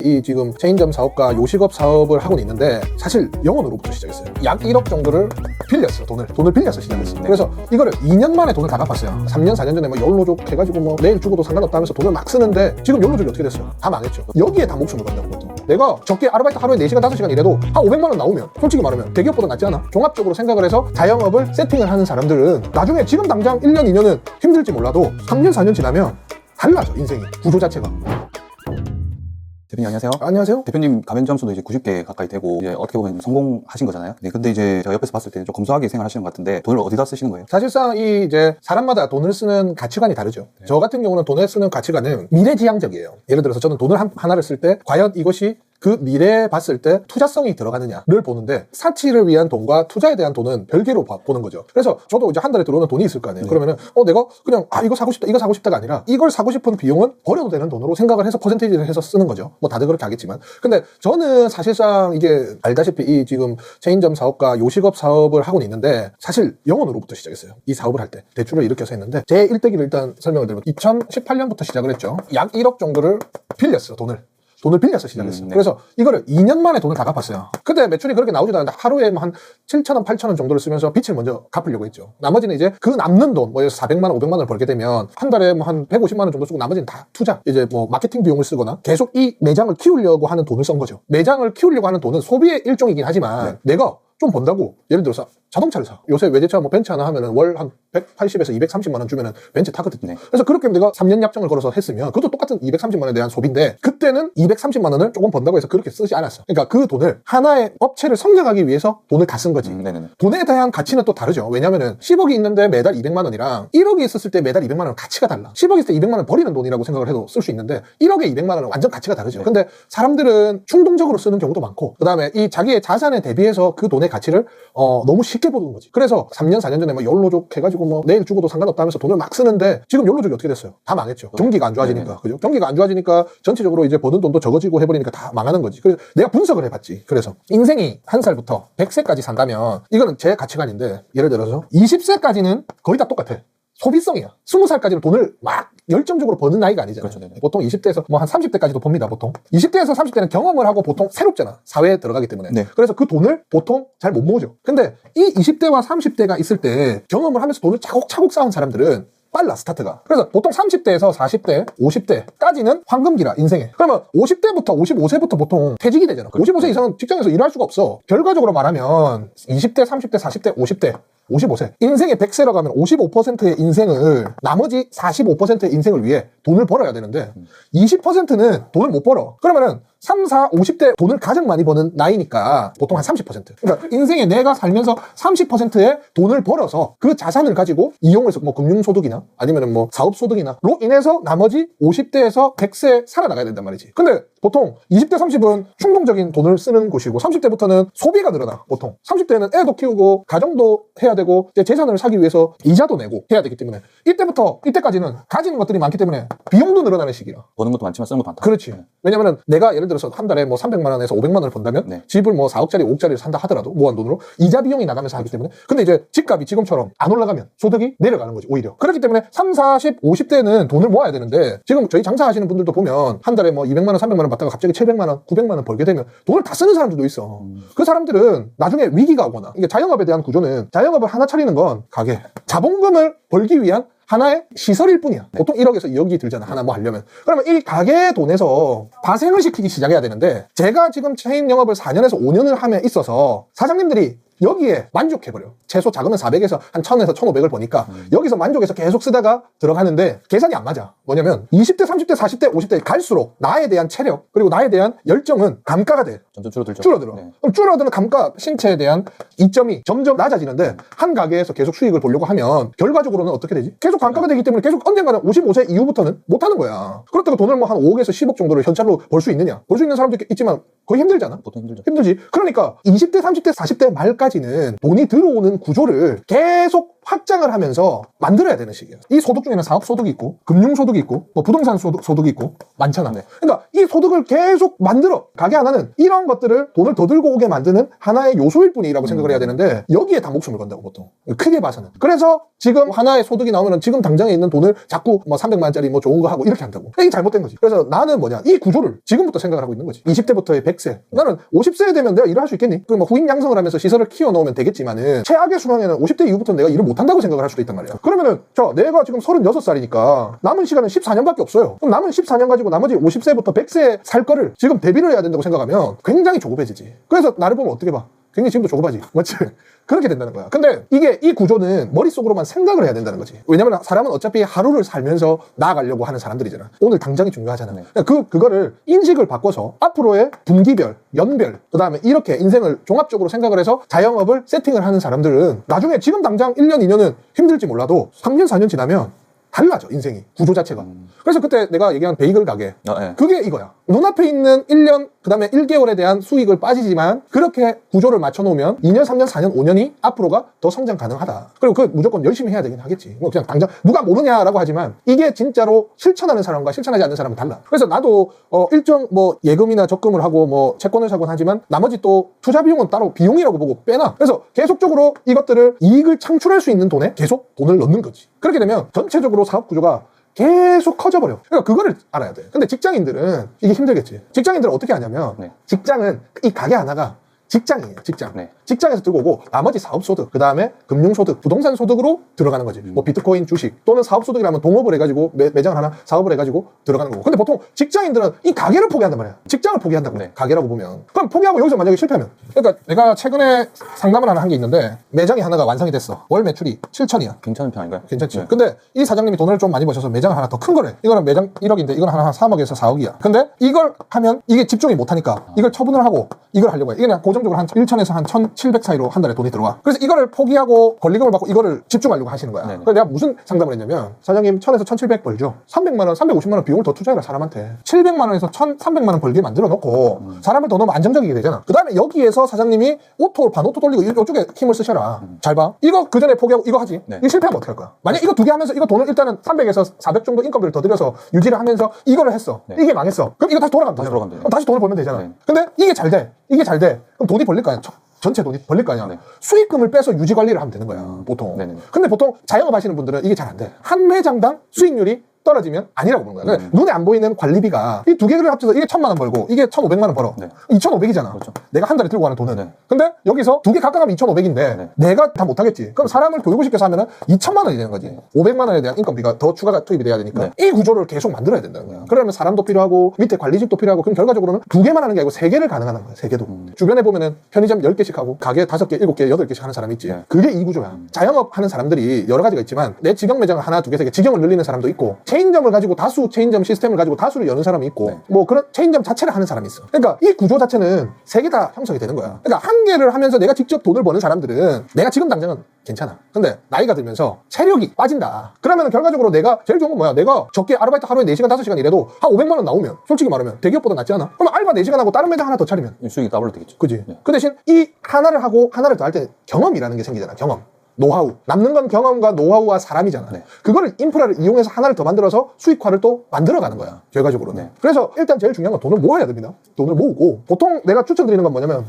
이 지금 체인점 사업과 요식업 사업을 하고는 있는데 사실 영원으로부터 시작했어요. 약 1억 정도를 빌렸어요. 돈을 빌려서 시작했어요. 그래서 이거를 2년 만에 돈을 다 갚았어요. 3년 4년 전에 뭐 욜로족 해가지고 뭐 내일 죽어도 상관없다 하면서 돈을 막 쓰는데 지금 욜로족이 어떻게 됐어요? 다 망했죠. 여기에 다 목숨을 건다고 보통. 내가 적게 아르바이트 하루에 4시간 5시간 일해도 한 500만 원 나오면 솔직히 말하면 대기업보다 낫지 않아? 종합적으로 생각을 해서 자영업을 세팅을 하는 사람들은 나중에 지금 당장 1년 2년은 힘들지 몰라도 3년 4년 지나면 달라져. 인생이 구조 자체가. 대표님 안녕하세요. 안녕하세요. 대표님 가맹 점수도 이제 90개 가까이 되고 이제 어떻게 보면 성공하신 거잖아요. 네, 근데 이제 제가 옆에서 봤을 때는 좀 검소하게 생활하시는 것 같은데 돈을 어디다 쓰시는 거예요? 사실상 이 이제 사람마다 돈을 쓰는 가치관이 다르죠. 네. 저 같은 경우는 돈을 쓰는 가치관은 미래지향적이에요. 예를 들어서 저는 돈을 하나를 쓸 때 과연 이것이 그 미래에 봤을 때 투자성이 들어가느냐를 보는데 사치를 위한 돈과 투자에 대한 돈은 별개로 보는 거죠. 그래서 저도 이제 한 달에 들어오는 돈이 있을 거 아니에요. 네. 그러면은 내가 그냥 이거 사고 싶다 이거 사고 싶다가 아니라 이걸 사고 싶은 비용은 버려도 되는 돈으로 생각을 해서 퍼센테이지를 해서 쓰는 거죠. 뭐 다들 그렇게 하겠지만 근데 저는 사실상 이게 알다시피 이 지금 체인점 사업과 요식업 사업을 하고는 있는데 사실 영원으로부터 시작했어요. 이 사업을 할 때 대출을 일으켜서 했는데 제 일대기를 일단 설명을 드리면 2018년부터 시작을 했죠. 약 1억 정도를 빌렸어요. 돈을 빌려서 시작했어요. 네. 그래서 이거를 2년 만에 돈을 다 갚았어요. 근데 매출이 그렇게 나오지도 않는데 하루에 한 7,000원, 8,000원 정도를 쓰면서 빚을 먼저 갚으려고 했죠. 나머지는 이제 그 남는 돈, 뭐 400만 원, 500만 원을 벌게 되면 한 달에 뭐 한 150만 원 정도 쓰고 나머지는 다 투자. 이제 뭐 마케팅 비용을 쓰거나 계속 이 매장을 키우려고 하는 돈을 쓴 거죠. 매장을 키우려고 하는 돈은 소비의 일종이긴 하지만 내가 좀 번다고 예를 들어서 자동차를 사. 요새 외제차 뭐 벤츠 하나 하면은 월 한 180에서 230만 원 주면은 벤츠 타거든요. 네. 그래서 그렇게 내가 3년 약정을 걸어서 했으면 그것도 똑같은 230만 원에 대한 소비인데 그때는 230만 원을 조금 번다고 해서 그렇게 쓰지 않았어. 그러니까 그 돈을 하나의 업체를 성장하기 위해서 돈을 다 쓴 거지. 네네네. 돈에 대한 가치는 또 다르죠. 왜냐면은 10억이 있는데 매달 200만 원이랑 1억이 있었을 때 매달 200만 원은 가치가 달라. 10억이 있을 때 200만 원 버리는 돈이라고 생각을 해도 쓸 수 있는데 1억에 200만 원은 완전 가치가 다르죠. 근데 사람들은 충동적으로 쓰는 경우도 많고 그다음에 이 자기의 자산에 대비해서 그 돈의 가치를 너무 쉽게 보는 거지. 그래서 3년 4년 전에 뭐 욜로족 해가지고 뭐 내일 죽어도 상관없다 하면서 돈을 막 쓰는데 지금 욜로족이 어떻게 됐어요? 다 망했죠. 경기가 안 좋아지니까. 그죠? 경기가 안 좋아지니까 전체적으로 이제 버는 돈도 적어지고 해버리니까 다 망하는 거지. 그래서 내가 분석을 해봤지. 그래서 인생이 1살부터 100세까지 산다면 이거는 제 가치관인데 예를 들어서 20세까지는 거의 다 똑같아. 소비성이야. 20살까지는 돈을 막 열정적으로 버는 나이가 아니잖아요. 그렇죠, 네네. 보통 20대에서 뭐 한 30대까지도 봅니다, 보통. 20대에서 30대는 경험을 하고 보통 새롭잖아. 사회에 들어가기 때문에. 네. 그래서 그 돈을 보통 잘 못 모으죠. 근데 이 20대와 30대가 있을 때 경험을 하면서 돈을 차곡차곡 쌓은 사람들은 빨라, 스타트가. 그래서 보통 30대에서 40대, 50대까지는 황금기라, 인생에. 그러면 50대부터 55세부터 보통 퇴직이 되잖아. 55세 이상은 직장에서 일할 수가 없어. 결과적으로 말하면 20대, 30대, 40대, 50대, 55세. 인생의 100세라고 하면 55%의 인생을, 나머지 45%의 인생을 위해 돈을 벌어야 되는데, 20%는 돈을 못 벌어. 그러면은 3, 4, 50대 돈을 가장 많이 버는 나이니까 보통 한 30%. 그러니까 인생에 내가 살면서 30%의 돈을 벌어서 그 자산을 가지고 이용해서 뭐 금융소득이나 아니면은 뭐 사업소득이나로 인해서 나머지 50대에서 100세 살아나가야 된단 말이지. 근데 보통 20대, 30은 충동적인 돈을 쓰는 곳이고 30대부터는 소비가 늘어나, 보통. 30대는 애도 키우고 가정도 해야 되고 이제 재산을 사기 위해서 이자도 내고 해야 되기 때문에 이때까지는 가지는 것들이 많기 때문에 비용도 늘어나는 시기라. 버는 것도 많지만 쓰는 것도 많다. 그렇지. 왜냐면은 내가 예를 들어서 한 달에 뭐 300만 원에서 500만 원을 번다면 네. 집을 뭐 4억짜리, 5억짜리를 산다 하더라도 무한 돈으로 이자 비용이 나가면서 하기 때문에. 근데 이제 집값이 지금처럼 안 올라가면 소득이 내려가는 거지, 오히려. 그렇기 때문에 3, 40, 50대는 돈을 모아야 되는데 지금 저희 장사하시는 분들도 보면 한 달에 뭐 200만 원, 300만 원 받다가 갑자기 700만 원, 900만 원 벌게 되면 돈을 다 쓰는 사람들도 있어. 그 사람들은 나중에 위기가 오거나, 이게 자영업에 대한 구조는 자영업을 하나 차리는 건 가게, 자본금을 벌기 위한 하나의 시설일 뿐이야. 보통 1억에서 2억이 들잖아, 하나 뭐 하려면. 그러면 이 가게 돈에서 파생을 시키기 시작해야 되는데, 제가 지금 체인 영업을 4년에서 5년을 함에 있어서 사장님들이 여기에 만족해버려. 최소 자금은 400에서 한 1000에서 1500을 버니까 여기서 만족해서 계속 쓰다가 들어가는데 계산이 안 맞아. 뭐냐면 20대, 30대, 40대, 50대 갈수록 나에 대한 체력 그리고 나에 대한 열정은 감가가 돼. 점점 줄어들죠. 줄어들어. 네. 그럼 줄어드는 감가, 신체에 대한 이점이 점점 낮아지는데 한 가게에서 계속 수익을 보려고 하면 결과적으로는 어떻게 되지? 계속 감가가 되기 때문에 계속 언젠가는 55세 이후부터는 못하는 거야. 그렇다고 돈을 뭐 한 5억에서 10억 정도를 현찰로 벌 수 있느냐? 벌 수 있는 사람도 있지만 거의 힘들잖아. 보통 힘들죠. 힘들지. 그러니까 20대, 30대, 40대 말까지는 돈이 들어오는 구조를 계속 확장을 하면서 만들어야 되는 시기예요. 이 소득 중에는 사업소득이 있고 금융소득이 있고 뭐 부동산 소득이 있고 많잖아. 그러니까 이 소득을 계속 만들어 가게 하나는 이런 것들을 돈을 더 들고 오게 만드는 하나의 요소일 뿐이라고 생각을 해야 되는데 여기에 다 목숨을 건다고 보통 크게 봐서는. 그래서 지금 하나의 소득이 나오면 지금 당장에 있는 돈을 자꾸 뭐 300만 원짜리 뭐 좋은 거 하고 이렇게 한다고. 이게 잘못된 거지. 그래서 나는 뭐냐 이 구조를 지금부터 생각을 하고 있는 거지. 20대부터의 100세. 나는 50세 되면 내가 일을 할 수 있겠니? 그 뭐 후임 양성을 하면서 시설을 키워 놓으면 되겠지만은 최악의 수명에는 50대 이후부터는 내가 일을 못 한다고 생각을 할 수도 있단 말이야. 그러면은 내가 지금 36살이니까 남은 시간은 14년밖에 없어요. 그럼 남은 14년 가지고 나머지 50세부터 100세 살 거를 지금 대비를 해야 된다고 생각하면 굉장히 조급해지지. 그래서 나를 보면 어떻게 봐? 굉장히 지금도 조급하지. 맞지? 그렇게 된다는 거야. 근데 이 구조는 머릿속으로만 생각을 해야 된다는 거지. 왜냐면 사람은 어차피 하루를 살면서 나아가려고 하는 사람들이잖아. 오늘 당장이 중요하잖아. 그거를 인식을 바꿔서 앞으로의 분기별, 연별, 그 다음에 이렇게 인생을 종합적으로 생각을 해서 자영업을 세팅을 하는 사람들은 나중에 지금 당장 1년, 2년은 힘들지 몰라도 3년, 4년 지나면 달라져, 인생이. 구조 자체가. 그래서 그때 내가 얘기한 베이글 가게. 그게 이거야. 눈앞에 있는 1년, 그 다음에 1개월에 대한 수익을 빠지지만 그렇게 구조를 맞춰놓으면 2년, 3년, 4년, 5년이 앞으로가 더 성장 가능하다. 그리고 그 무조건 열심히 해야 되긴 하겠지. 뭐 그냥 당장 누가 모르냐라고 하지만 이게 진짜로 실천하는 사람과 실천하지 않는 사람은 달라. 그래서 나도 일정 뭐 예금이나 적금을 하고 뭐 채권을 사곤 하지만 나머지 또 투자 비용은 따로 비용이라고 보고 빼놔. 그래서 계속적으로 이것들을 이익을 창출할 수 있는 돈에 계속 돈을 넣는 거지. 그렇게 되면 전체적으로 사업 구조가 계속 커져버려. 그러니까 그거를 알아야 돼. 근데 직장인들은 이게 힘들겠지. 직장인들은 어떻게 하냐면 직장은 이 가게 하나가 직장이에요. 직장. 직장에서 들고 오고 나머지 사업소득, 그 다음에 금융소득, 부동산 소득으로 들어가는 거지. 뭐 비트코인, 주식 또는 사업소득이라면 동업을 해가지고 매장을 하나 사업을 해가지고 들어가는 거고. 근데 보통 직장인들은 이 가게를 포기한단 말이야. 직장을 포기한다고. 가게라고 보면. 그럼 포기하고 여기서 만약에 실패하면. 그러니까 내가 최근에 상담을 하나 한 게 있는데 매장이 하나가 완성이 됐어. 월 매출이 7천이야. 괜찮은 편 아닌가요? 괜찮지. 근데 이 사장님이 돈을 좀 많이 버셔서 매장을 하나 더 큰 거래. 이거는 매장 1억인데 이건 하나 3억에서 4억이야. 근데 이걸 하면 이게 집중이 못하니까 이걸 처분을 하고 이걸 하려고 해. 이게 그냥 고정적으로 한 1,000에서 한 1,700 사이로 한 달에 돈이 들어와. 그래서 이거를 포기하고 권리금을 받고 이거를 집중하려고 하시는 거야. 그래서 내가 무슨 상담을 했냐면 사장님 1,000에서 1,700 벌죠. 300만 원, 350만 원 비용을 더 투자해라 사람한테. 700만 원에서 1,300만 원 벌게 만들어 놓고 사람을 더 넣으면 안정적이게 되잖아. 그 다음에 여기에서 사장님이 반오토 돌리고 이쪽에 힘을 쓰셔라. 잘 봐. 이거 그 전에 포기하고 이거 하지. 이거 실패하면 어떡할 거야? 만약 이거 두 개 하면서 이거 돈을 일단은 300에서 400 정도 인건비를 더 들여서 유지를 하면서 이거를 했어. 이게 망했어. 그럼 이거 다시 돌아가면 되잖아. 그럼 다시 돈을 벌면 되잖아. 근데 이게 잘 돼. 이게 잘 돼. 그럼 돈이 벌릴 거 아니야. 전체 돈이 벌릴 거 아니야. 수익금을 빼서 유지 관리를 하면 되는 거야. 보통. 근데 보통 자영업 하시는 분들은 이게 잘 안 돼. 한 매장당 수익률이 떨어지면 아니라고 보는 거야. 눈에 안 보이는 관리비가 이 두 개를 합쳐서 이게 1,000만 원 벌고 이게 1,500만 원 벌어. 2,500이잖아. 그렇죠. 내가 한 달에 들고 가는 돈은. 근데 여기서 두 개 각각 하면 2,500인데 내가 다 못하겠지. 그럼 사람을 교육을 시켜서 하면은 2,000만 원이 되는 거지. 500만 원에 대한 인건비가 더 추가가 투입이 돼야 되니까 이 구조를 계속 만들어야 된다는 거야. 그러면 사람도 필요하고 밑에 관리직도 필요하고 그럼 결과적으로는 두 개만 하는 게 아니고 세 개를 가능하는 거야. 세 개도. 주변에 보면은 편의점 10개씩 하고 가게 5개, 7개, 8개씩 하는 사람이 있지. 그게 이 구조야. 자영업 하는 사람들이 여러 가지가 있지만 내 직영 매장을 하나, 두 개, 세 개 직영을 늘리는 사람도 있고 체인점을 가지고 다수 체인점 시스템을 가지고 다수를 여는 사람이 있고 뭐 그런 체인점 자체를 하는 사람이 있어. 그러니까 이 구조 자체는 세 개 다 형성이 되는 거야. 그러니까 한 개를 하면서 내가 직접 돈을 버는 사람들은 내가 지금 당장은 괜찮아. 근데 나이가 들면서 체력이 빠진다. 그러면 결과적으로 내가 제일 좋은 건 뭐야? 내가 적게 아르바이트 하루에 4시간, 5시간 일해도 한 500만 원 나오면 솔직히 말하면 대기업보다 낫지 않아? 그럼 알바 4시간 하고 다른 매장 하나 더 차리면 수익이 더블로 되겠죠. 그지? 그 대신 이 하나를 하고 하나를 더 할 때 경험이라는 게 생기잖아. 경험. 노하우. 남는 건 경험과 노하우와 사람이잖아. 그거를 인프라를 이용해서 하나를 더 만들어서 수익화를 또 만들어가는 거야. 결과적으로는. 그래서 일단 제일 중요한 건 돈을 모아야 됩니다. 돈을 모으고 보통 내가 추천드리는 건 뭐냐면